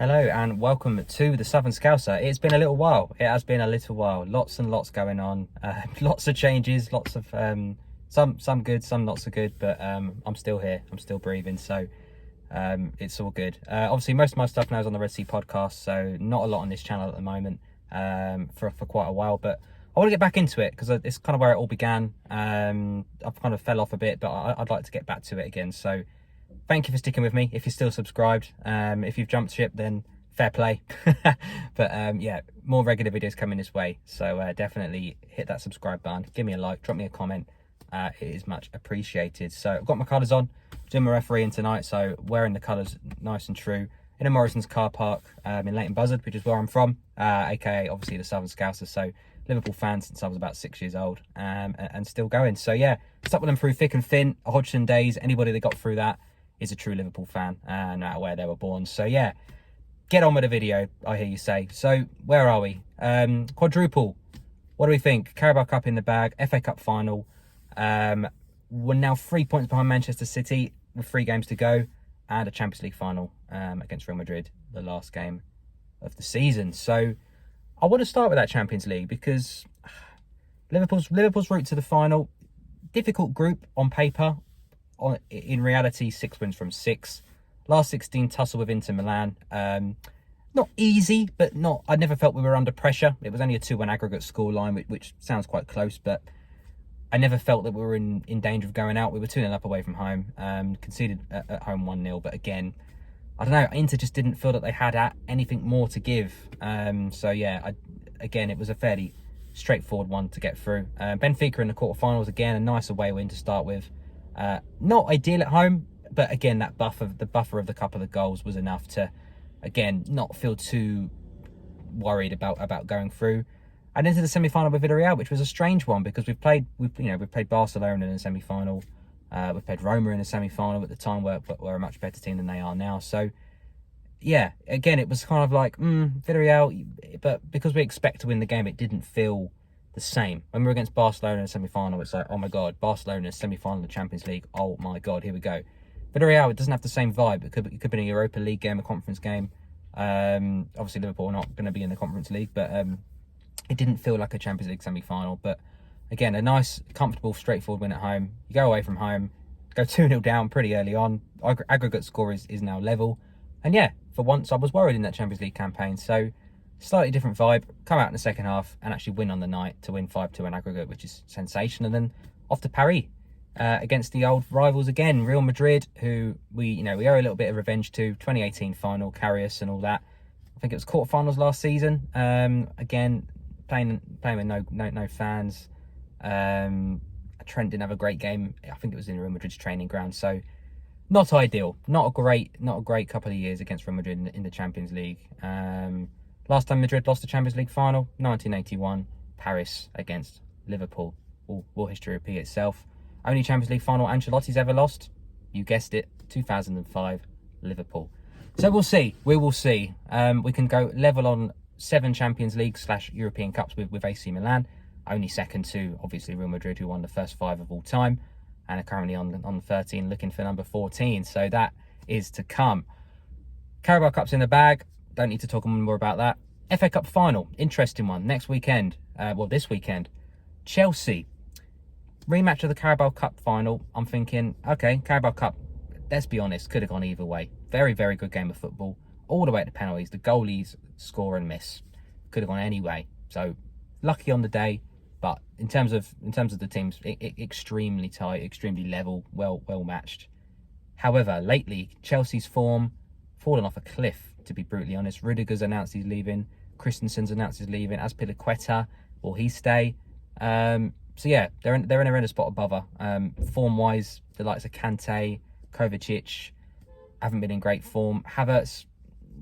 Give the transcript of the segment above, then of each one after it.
Hello and welcome to the Southern Scouser. It's been a little while. It has been a little while. Lots and lots going on. Lots of changes. Lots of some good, some not so good. But I'm still here. I'm still breathing. So it's all good. Obviously, most of my stuff now is on the Red Sea podcast. So not a lot on this channel at the moment for quite a while. But I want to get back into it because it's kind of where it all began. I've kind of fell off a bit, but I'd like to get back to it again. So thank you for sticking with me. If you're still subscribed, if you've jumped ship, then fair play. But yeah, more regular videos coming this way. So definitely hit that subscribe button. Give me a like, drop me a comment. It is much appreciated. So I've got my colours on. Doing my refereeing tonight, so wearing the colours nice and true. In a Morrison's car park in Leighton Buzzard, which is where I'm from, aka obviously the Southern Scousers. So Liverpool fan since I was about 6 years old, and still going. So yeah, stuck with them through thick and thin. Hodgson days. Anybody that got through that is a true Liverpool fan, no matter where they were born. So yeah, get on with the video, I hear you say. So where are we? Quadruple. What do we think? Carabao Cup in the bag, FA Cup final. We're now 3 points behind Manchester City with 3 games to go, and a Champions League final against Real Madrid, the last game of the season. So I want to start with that Champions League because Liverpool's route to the final, difficult group on paper. In reality, 6 wins from 6. Last 16 tussle with Inter Milan. Not easy, but not. I never felt we were under pressure. It was only a 2-1 aggregate scoreline, which sounds quite close, but I never felt that we were in danger of going out. We were 2-0 up away from home. Conceded at home 1-0, but again, I don't know. Inter just didn't feel that they had anything more to give. So yeah, again, it was a fairly straightforward one to get through. Benfica in the quarterfinals, again, a nice away win to start with. Not ideal at home, but again, the buffer of the couple of goals was enough to, again, not feel too worried about going through. And into the semi-final with Villarreal, which was a strange one because we've played Barcelona in the semi-final, we've played Roma in the semi-final at the time, where we're a much better team than they are now. So yeah, again, it was kind of like Villarreal, but because we expect to win the game, it didn't feel the same. When we were against Barcelona in the semi-final, it's like, oh my god, Barcelona in the semi-final of the Champions League, oh my god, here we go. Villarreal, it doesn't have the same vibe. It could be a Europa League game, a conference game. Obviously Liverpool are not going to be in the Conference League, but it didn't feel like a Champions League semi-final. But again, a nice, comfortable, straightforward win at home. You go away from home, go 2-0 down pretty early on. Aggregate score is now level. And yeah, for once I was worried in that Champions League campaign. So slightly different vibe, come out in the second half and actually win on the night to win 5-2 in aggregate, which is sensational. And then off to Paris against the old rivals again, Real Madrid, who we owe a little bit of revenge to. 2018 final, Karius and all that. I think it was quarterfinals last season. Again, playing with no fans. Trent didn't have a great game. I think it was in Real Madrid's training ground. So not ideal. Not a great couple of years against Real Madrid in the Champions League. Last time Madrid lost the Champions League final, 1981, Paris against Liverpool. Will history repeat itself? Only Champions League final Ancelotti's ever lost? You guessed it, 2005, Liverpool. So we'll see. We will see. We can go level on 7 Champions League / European Cups with AC Milan. Only second to, obviously, Real Madrid, who won the first 5 of all time and are currently on 13, looking for number 14. So that is to come. Carabao Cup's in the bag. Don't need to talk more about that. FA Cup final, interesting one. Next weekend, this weekend, Chelsea. Rematch of the Carabao Cup final. I'm thinking, okay, Carabao Cup, let's be honest, could have gone either way. Very, very good game of football. All the way to penalties. The goalies score and miss. Could have gone any way. So lucky on the day, but in terms of the teams, extremely tight, extremely level, well matched. However, lately, Chelsea's form fallen off a cliff. To be brutally honest, Rudiger's announced he's leaving. Christensen's announced he's leaving. Azpilicueta, will he stay? So yeah, they're in a spot above her. Form-wise, the likes of Kante, Kovacic haven't been in great form. Havertz,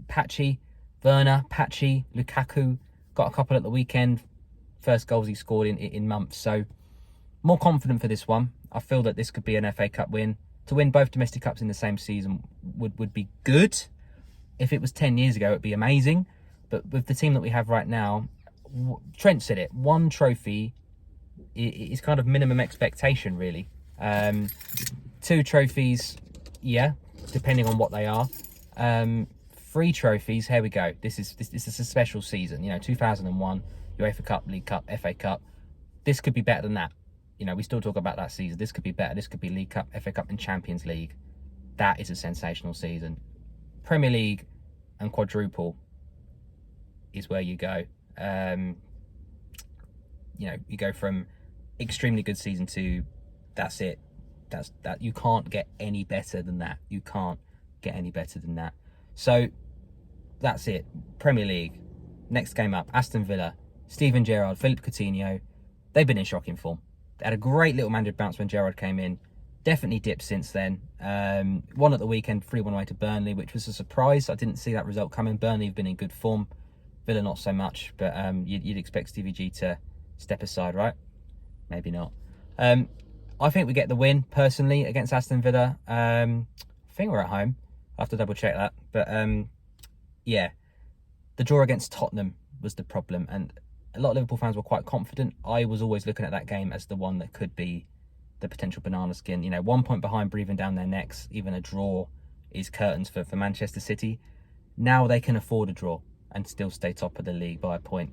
patchy. Werner, patchy. Lukaku got a couple at the weekend. First goals he scored in months. So more confident for this one. I feel that this could be an FA Cup win. To win both domestic cups in the same season would be good. If it was 10 years ago, it'd be amazing. But with the team that we have right now, Trent said it, 1 trophy is kind of minimum expectation, really. 2 trophies, yeah, depending on what they are. 3 trophies. Here we go. This is a special season. 2001, UEFA Cup, League Cup, FA Cup. This could be better than that. We still talk about that season. This could be better. This could be League Cup, FA Cup, and Champions League. That is a sensational season. Premier League and quadruple is where you go. You go from extremely good season to that's it. That you can't get any better than that. You can't get any better than that. So that's it. Premier League. Next game up, Aston Villa, Steven Gerrard, Philippe Coutinho. They've been in shocking form. They had a great little manager bounce when Gerrard came in. Definitely dipped since then. Won at the weekend, 3-1 away to Burnley, which was a surprise. I didn't see that result coming. Burnley have been in good form. Villa not so much, but you'd expect Stevie G to step aside, right? Maybe not. I think we get the win, personally, against Aston Villa. I think we're at home. I'll have to double check that. But, yeah, the draw against Tottenham was the problem. And a lot of Liverpool fans were quite confident. I was always looking at that game as the one that could be the potential banana skin. 1 point behind, breathing down their necks. Even a draw is curtains for Manchester City. Now they can afford a draw and still stay top of the league by a point.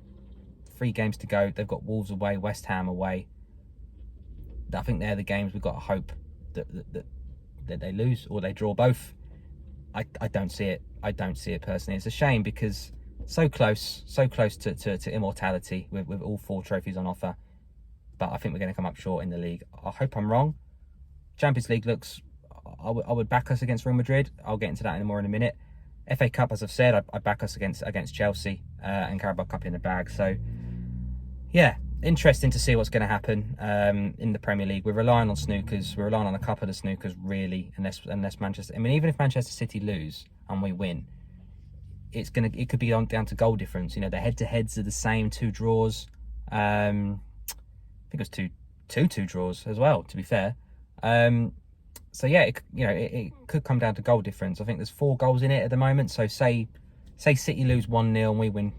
3 games to go. They've got Wolves away, West Ham away. I think they're the games we've got to hope that they lose or they draw both. I don't see it. I don't see it personally. It's a shame because so close to immortality with all 4 trophies on offer. But I think we're going to come up short in the league. I hope I'm wrong. Champions League looks... I would back us against Real Madrid. I'll get into that in a minute. FA Cup, as I've said, I back us against Chelsea and Carabao Cup in the bag. So, yeah, interesting to see what's going to happen in the Premier League. We're relying on snookers. We're relying on a couple of snookers, really, unless Manchester... I mean, even if Manchester City lose and we win, it could be down to goal difference. The head-to-heads are the same, 2 draws. I think it was two draws as well, to be fair. So yeah, it could come down to goal difference. I think there's 4 goals in it at the moment. So say City lose 1-0 and we win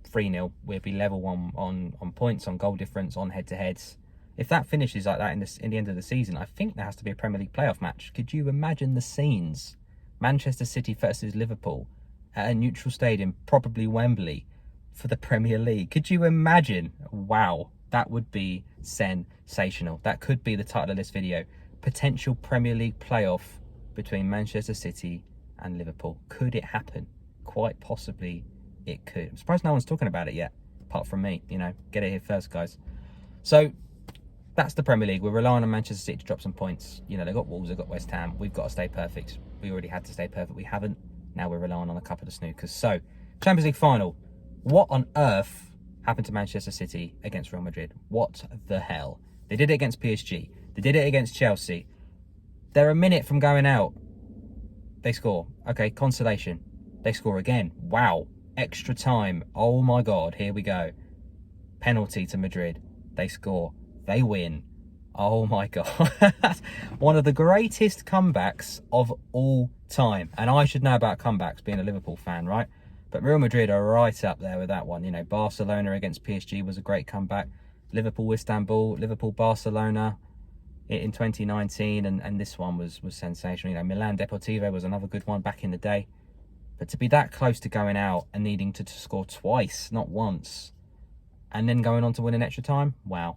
3-0, we'll be level on points, on goal difference, on head-to-heads. If that finishes like that in the end of the season, I think there has to be a Premier League playoff match. Could you imagine the scenes? Manchester City versus Liverpool at a neutral stadium, probably Wembley, for the Premier League. Could you imagine? Wow, that would be sensational. That could be the title of this video. Potential Premier League playoff between Manchester City and Liverpool. Could it happen? Quite possibly it could. I'm surprised no one's talking about it yet, apart from me. Get it here first, guys. So that's the Premier League. We're relying on Manchester City to drop some points. They've got Wolves, they've got West Ham. We've got to stay perfect. We already had to stay perfect. We haven't. Now we're relying on a couple of snookers. So, Champions League final. What on earth happened to Manchester City against Real Madrid? What the hell? They did it against PSG. They did it against Chelsea. They're a minute from going out. They score. Okay, consolation. They score again. Wow. Extra time. Oh my God. Here we go. Penalty to Madrid. They score. They win. Oh my God. One of the greatest comebacks of all time. And I should know about comebacks, being a Liverpool fan, right? But Real Madrid are right up there with that one. Barcelona against PSG was a great comeback. Liverpool, Istanbul, Liverpool, Barcelona in 2019. And this one was sensational. Milan Deportivo was another good one back in the day. But to be that close to going out and needing to score twice, not once, and then going on to win in extra time, wow.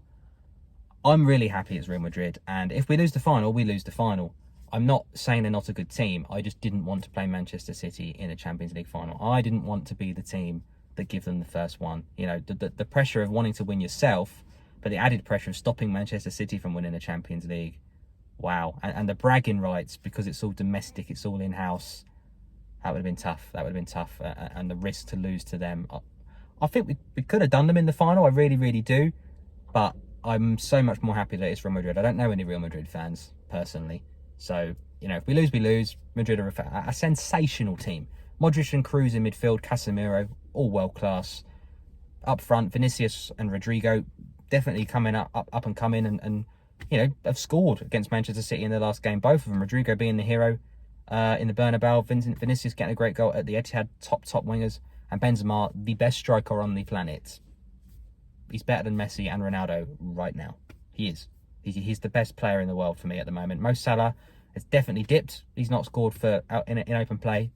I'm really happy it's Real Madrid. And if we lose the final, we lose the final. I'm not saying they're not a good team. I just didn't want to play Manchester City in a Champions League final. I didn't want to be the team that give them the first one. The pressure of wanting to win yourself, but the added pressure of stopping Manchester City from winning a Champions League. Wow. And the bragging rights, because it's all domestic, it's all in-house. That would have been tough. And the risk to lose to them. I think we could have done them in the final. I really, really do. But I'm so much more happy that it's Real Madrid. I don't know any Real Madrid fans, personally. So, if we lose. Madrid are a sensational team. Modric and Kroos in midfield, Casemiro, all world-class. Up front, Vinicius and Rodrigo, definitely coming up and coming and have scored against Manchester City in the last game. Both of them, Rodrigo being the hero in the Bernabeu, Vinicius getting a great goal at the Etihad, top wingers, and Benzema, the best striker on the planet. He's better than Messi and Ronaldo right now. He is. He's the best player in the world for me at the moment. Mo Salah has definitely dipped. He's not scored in open play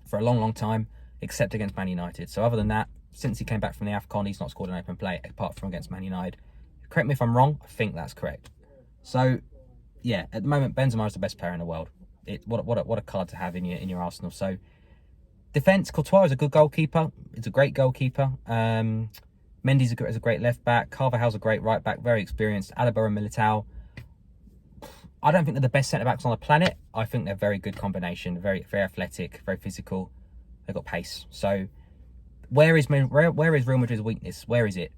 for a long, long time, except against Man United. So other than that, since he came back from the AFCON, he's not scored an open play apart from against Man United. Correct me if I'm wrong, I think that's correct. So, yeah, at the moment, Benzema is the best player in the world. What a card to have in your Arsenal. So, defence, Courtois is a good goalkeeper. It's a great goalkeeper. Mendy's is a great left back. Carvajal's a great right back, very experienced. Alaba and Militao. I don't think they're the best centre backs on the planet. I think they're a very good combination. Very, very athletic, very physical. They've got pace. So, where is Real Madrid's weakness? Where is it?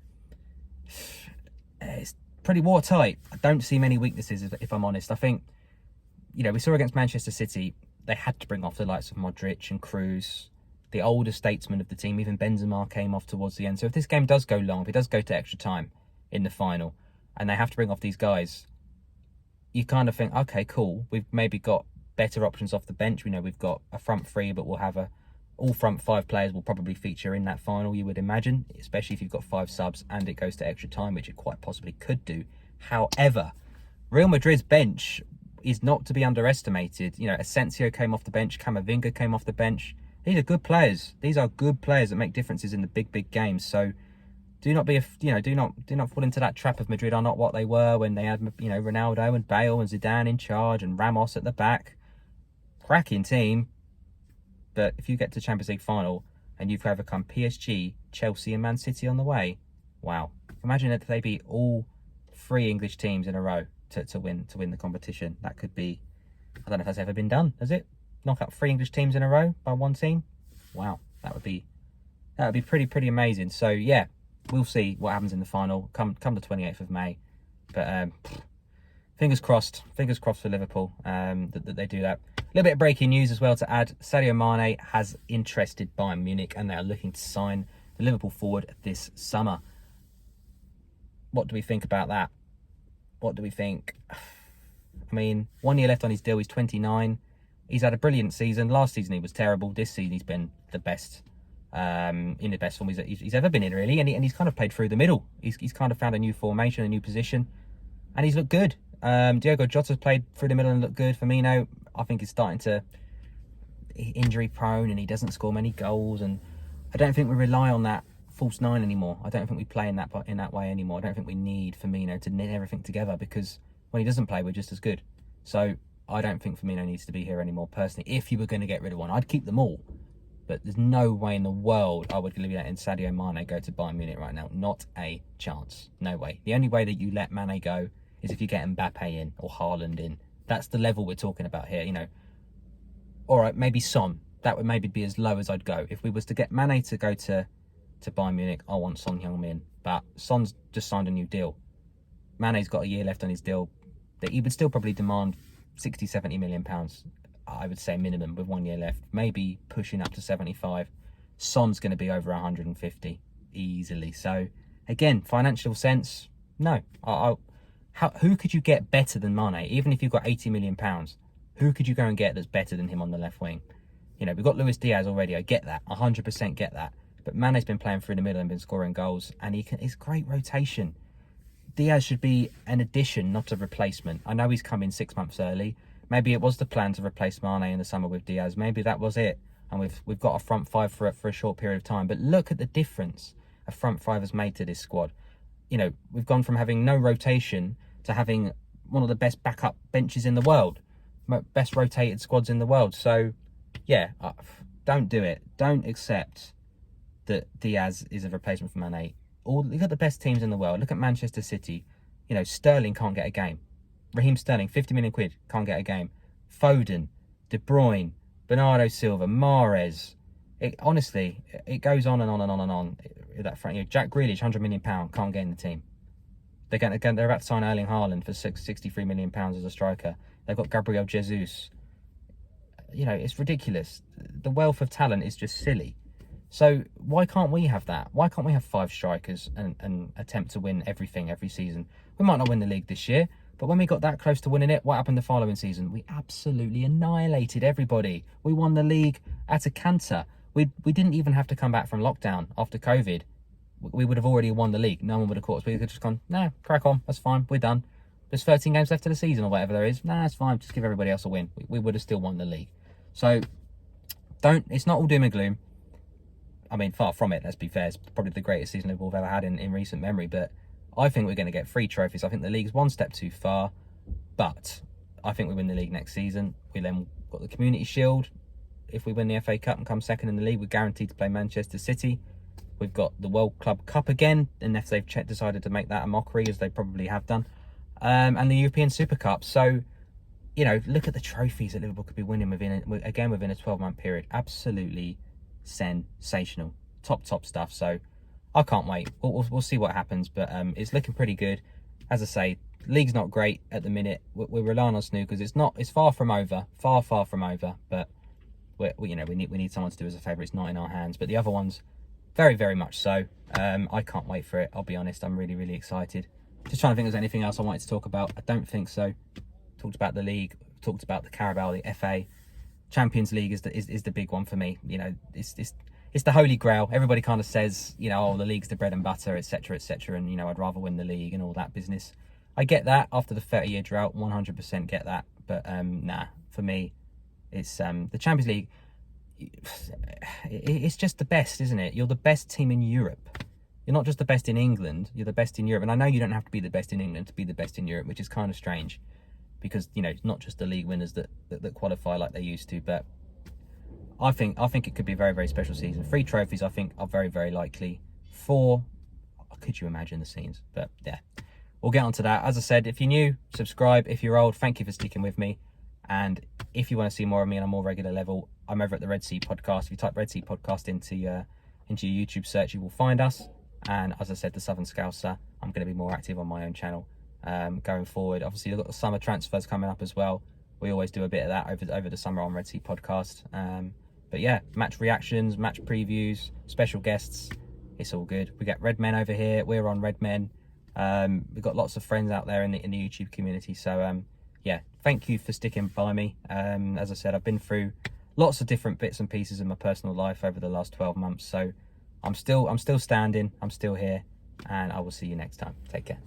It's pretty watertight. I don't see many weaknesses, if I'm honest. I think, we saw against Manchester City, they had to bring off the likes of Modric and Kroos, the older statesmen of the team. Even Benzema came off towards the end. So if this game does go long, if it does go to extra time in the final, and they have to bring off these guys, you kind of think, okay, cool. We've maybe got better options off the bench. We know we've got a front three, but we'll have all front five players will probably feature in that final, you would imagine, especially if you've got 5 subs and it goes to extra time, which it quite possibly could do. However, Real Madrid's bench is not to be underestimated. Asensio came off the bench, Camavinga came off the bench. These are good players. These are good players that make differences in the big games. So do not do not fall into that trap of Madrid are not what they were when they had Ronaldo and Bale and Zidane in charge and Ramos at the back. Cracking team. But if you get to Champions League final and you've overcome PSG, Chelsea and Man City on the way, wow. Imagine if they beat all 3 English teams in a row to win the competition. That could be, I don't know if that's ever been done, has it? Knock out 3 English teams in a row by one team? Wow, that would be pretty amazing. So yeah, we'll see what happens in the final come the 28th of May. But fingers crossed for Liverpool that they do that. A little bit of breaking news as well to add. Sadio Mane has interested Bayern Munich and they are looking to sign the Liverpool forward this summer. What do we think about that? What do we think? I mean, 1 year left on his deal. He's 29. He's had a brilliant season. Last season he was terrible. This season he's been the best, in the best form he's ever been in, really. And he's kind of played through the middle. He's kind of found a new formation, a new position, and he's looked good. Diogo Jota's played through the middle and looked good. Firmino, I think, is starting to injury prone and he doesn't score many goals. And I don't think we rely on that false 9 anymore. I don't think we play in that way anymore. I don't think we need Firmino to knit everything together because when he doesn't play, we're just as good. So I don't think Firmino needs to be here anymore, personally. If you were going to get rid of one, I'd keep them all. But there's no way in the world I would leave that in Sadio Mane go to Bayern Munich right now. Not a chance. No way. The only way that you let Mane go is if you get Mbappe in or Haaland in. That's the level we're talking about here, All right, maybe Son. That would maybe be as low as I'd go. If we was to get Mane to go to Bayern Munich, I want Son Heung-min. But Son's just signed a new deal. Mane's got a year left on his deal. That he would still probably demand 60, 70 million pounds, I would say minimum, with 1 year left. Maybe pushing up to 75. Son's going to be over 150 easily. So, again, financial sense, no. Who could you get better than Mane? Even if you've got 80 million pounds, who could you go and get that's better than him on the left wing? We've got Luis Diaz already. I get that. 100% get that. But Mane's been playing through the middle and been scoring goals, and it's great rotation. Diaz should be an addition, not a replacement. I know he's come in 6 months early. Maybe it was the plan to replace Mane in the summer with Diaz. Maybe that was it. And we've got a front 5 for a short period of time. But look at the difference a front 5 has made to this squad. We've gone from having no rotation to having one of the best backup benches in the world. Best rotated squads in the world. So, yeah, don't do it. Don't accept that Diaz is a replacement for Mane. Look at the best teams in the world. Look at Manchester City. Sterling can't get a game. Raheem Sterling, 50 million quid, can't get a game. Foden, De Bruyne, Bernardo Silva, Mahrez. Honestly, it goes on and on and on and on. That front, Jack Grealish, £100 million, can't get in the team. They're about to sign Erling Haaland for £63 million as a striker. They've got Gabriel Jesus. It's ridiculous. The wealth of talent is just silly. So why can't we have that? Why can't we have 5 strikers and attempt to win everything every season? We might not win the league this year, but when we got that close to winning it, what happened the following season? We absolutely annihilated everybody. We won the league at a canter. We didn't even have to come back from lockdown after COVID. We would have already won the league. No one would have caught us. We could have just gone, nah, crack on. That's fine. We're done. There's 13 games left of the season or whatever there is. Nah, that's fine. Just give everybody else a win. We would have still won the league. So, It's not all doom and gloom. I mean, far from it, let's be fair. It's probably the greatest season Liverpool have ever had in recent memory, but I think we're going to get 3 trophies. I think the league's one step too far, but I think we win the league next season. We then got the Community Shield. If we win the FA Cup and come second in the league, we're guaranteed to play Manchester City. We've got the World Club Cup again, unless they've decided to make that a mockery, as they probably have done, and the European Super Cup. So, you know, look at the trophies that Liverpool could be winning within a 12-month period. Absolutely sensational, top stuff. So I can't wait. We'll see what happens, but it's looking pretty good. As I say, league's not great at the minute. We're relying on snookers. It's far from over, far from over. But we need someone to do us a favour. It's not in our hands. But the other ones, very much so. I can't wait for it. I'll be honest. I'm really excited. Just trying to think if there's anything else I wanted to talk about. I don't think so. Talked about the league. Talked about the Carabao, the FA. Champions League is the big one for me. You know, it's the holy grail. Everybody kind of says, you know, oh, the league's the bread and butter, etc. And, you know, I'd rather win the league and all that business. I get that after the 30-year drought, 100% get that. But nah, for me, it's the Champions League. It's just the best, isn't it? You're the best team in Europe. You're not just the best in England. You're the best in Europe. And I know you don't have to be the best in England to be the best in Europe, which is kind of strange, because, you know, it's not just the league winners that qualify like they used to. But I think it could be a very special season. 3 trophies, I think, are very likely. 4, could you imagine the scenes? But yeah, we'll get on to that. As I said, if you're new, subscribe. If you're old, thank you for sticking with me. And if you want to see more of me on a more regular level, I'm over at the Red Sea Podcast. If you type Red Sea Podcast into your YouTube search, you will find us. And as I said, the Southern Scouser, I'm going to be more active on my own channel going forward. Obviously, we've got the summer transfers coming up as well. We always do a bit of that over the summer on Red Sea Podcast. But yeah, match reactions, match previews, special guests. It's all good. We get Red Men over here. We're on Red Men. We've got lots of friends out there in the YouTube community. So yeah, thank you for sticking by me. As I said, I've been through lots of different bits and pieces in my personal life over the last 12 months. So I'm still standing. I'm still here, and I will see you next time. Take care.